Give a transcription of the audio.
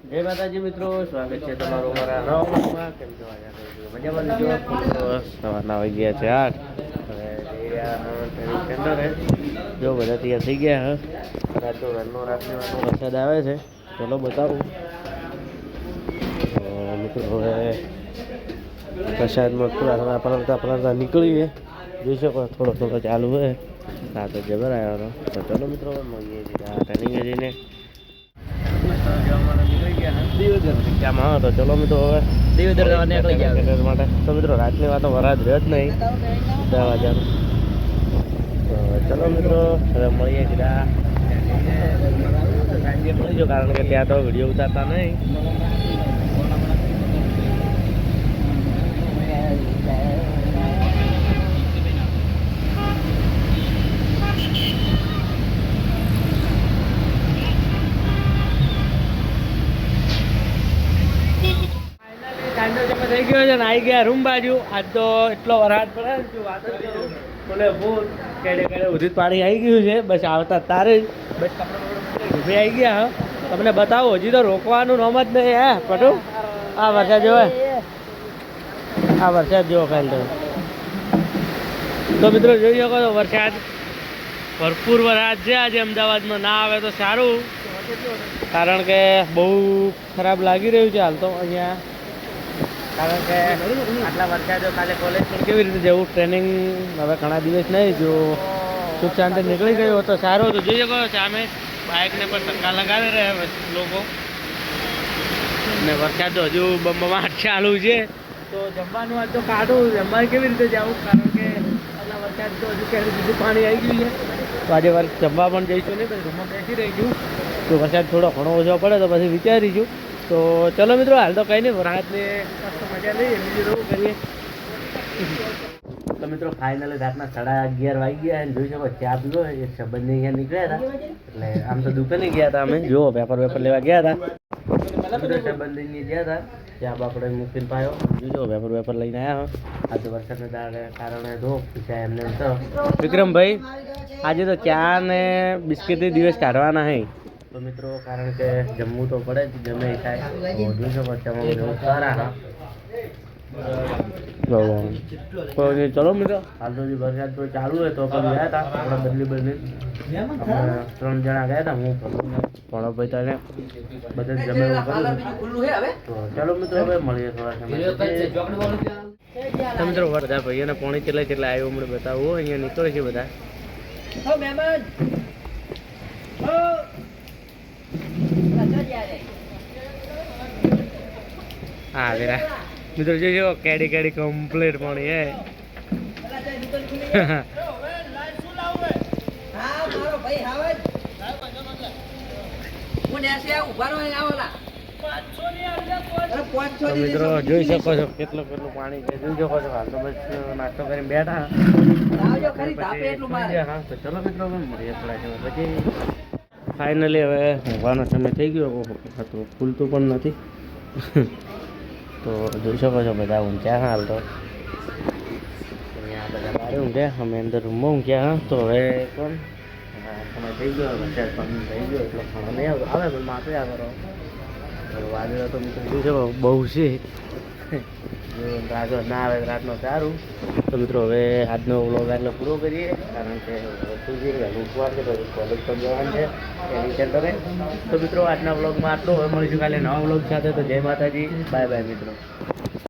જય માતાજી મિત્રો, સ્વાગત છે તમારું અમારા નવા વ્લોગમાં. કેમ છો? મજામાં લીધો. સવારના વાગી ગયા છે 8. હવે જો બધા તૈયાર થઈ ગયા. રાતનો રાતનો વરસાદ આવે છે. ચલો બતાવું મિત્રો. હવે વરસાદમાં થોડા પલળતા નીકળીએ. જોઈ શકો થોડો થોડો ચાલુ હોય. રાત જબર આવ્યો તો ચલો મિત્રો મળીએ ટ્રેનિંગ જઈને તો ચલો મિત્રો હવે માટે તો મિત્રો રાતની વાતો વરાજ રહ્યો જ નહીં 10 વાગ્યાનું. તો ચલો મિત્રો હવે મળીએ સીધા સાંજે મળીજો, કારણ કે ત્યાં તો વિડીયો ઉતારતા નહીં. થઈ ગયો છે ને આવી ગયા રૂમ બાજુ. આજ તો એટલો વરસાદ પડે ને શું વાત જ કરું. બોલે ભૂલ કેડે ઉધી પાણી આવી ગયું છે. બસ આવતા તારે જ બસ કપડા ઊભી આવી ગયા. તમને બતાવો હજી તો રોકવાનું નામ જ નહીં. હે પટુ આ વરસાદ જોવે, આ વરસાદ જોવો ખાલી તો મિત્રો જોઈ શકો તો વરસાદ ભરપૂર વરસાદ છે આજે અમદાવાદમાં. ના આવે તો સારું, કારણ કે બહુ ખરાબ લાગી રહ્યું છે હાલ તો અહીંયા. કારણ કે આટલા વરસાદ કાલે કોલેજ પણ કેવી રીતે જવું, ટ્રેનિંગ હવે ઘણા દિવસ નહીં. જો સુખ શાંતિ નીકળી ગયો તો સારું. તો જોઈ શકો સામે બાઇકને પણ ધક્કા લગાવી રહ્યા લોકો. ને વરસાદ તો હજુ બમ્બમાં ચાલુ છે. તો જમવાનું આજ તો કાઢું, જમવા કેવી રીતે જવું, કારણ કે આટલા વરસાદ તો હજુ ક્યારે બીજું પાણી આવી ગયું છે. તો આજે જમવા પણ જઈશું નહીં, પછી રૂમમાં બેસી રહીશું. તો વરસાદ થોડો ઘણો ઓછો પડે તો પછી વિચારીશું. તો ચલો મિત્રો હાલ તો કંઈ નહીં, રાતને મજા લઈએ, બીજું એવું કરીએ. તો મિત્રો ફાઇનલી રાતના 11:30 વાગી ગયા. જોઈ શકો ચા પીવો એક સંબંધી અહીંયા નીકળ્યા હતા. એટલે આમ તો દુકાને ગયા હતા અમે, જુઓ પેપર લેવા ગયા હતા. સંબંધી ગયા હતા ચા બાપડે મૂકીને પાયો. જોજો પેપર લઈને આવ્યા. આજે વરસાદને કારણે ધો પૂછાય એમને તો વિક્રમભાઈ આજે તો ચા ને બિસ્કિટથી દિવસ કાઢવાના હે. તો મિત્રો કારણ કે જમવું તો પડે જ, ગમે થાય. જોઈ શકો ચમો સારા. ચલો મિત્રો હાલ તો વરસાદ તો ચાલુ હોય તો પણ ગયા હતા આપણા બદલી 3 જણા ગયા હતા. હું ભણોભાઈ તને બધા જમે એવું કરું. તો ચલો મિત્રો હવે મળીએ થોડા સમય. મિત્રો બધા ભાઈઓને પોણી કેટલા આવ્યું હમણાં બતાવું. અહીંયા નીકળે છે બધા. હા વેરા મિત્રો જોજો કેડી કમ્પ્લીટ પાણી હે. મિત્રો જોઈ શકો છો કેટલું પાણી છે. જોઈ શકો છો હાલ તો બસ નાસ્તો કરીને બેઠા. તો ચલો મિત્રો મળીએ થોડા પછી. ફાઇનલી હવે ઊંઘવાનો સમય થઈ ગયો હતો, ખુલતું પણ નથી. તો જોઈ શકો છો બધા ઊંઘ્યા હાલ તો. અહીંયા બધા બહાર ઊંઘ્યા, અમે અંદર રૂમમાં ઊંઘ્યા. તો હવે કોણ સમય થઈ ગયો, વરસાદ પણ થઈ ગયો એટલો ઘણો નહીં આવતો, આવે પણ માથે આ કરો. વાદળો તો મિત્રો જોઈ શકો બહુ છે. રાત ના આવે રાતનો સારું. તો મિત્રો હવે આજનો વ્લોગ આટલો પૂરો કરીએ, કારણ કે શું છે ઉઠવાનું છે, કોલેજ પણ જવાનું છે એની સેન્ટરે. તો મિત્રો આજના વ્લોગમાં આટલો. હવે મળીશું કાલે નવા વ્લોગ સાથે. તો જય માતાજી, બાય બાય મિત્રો.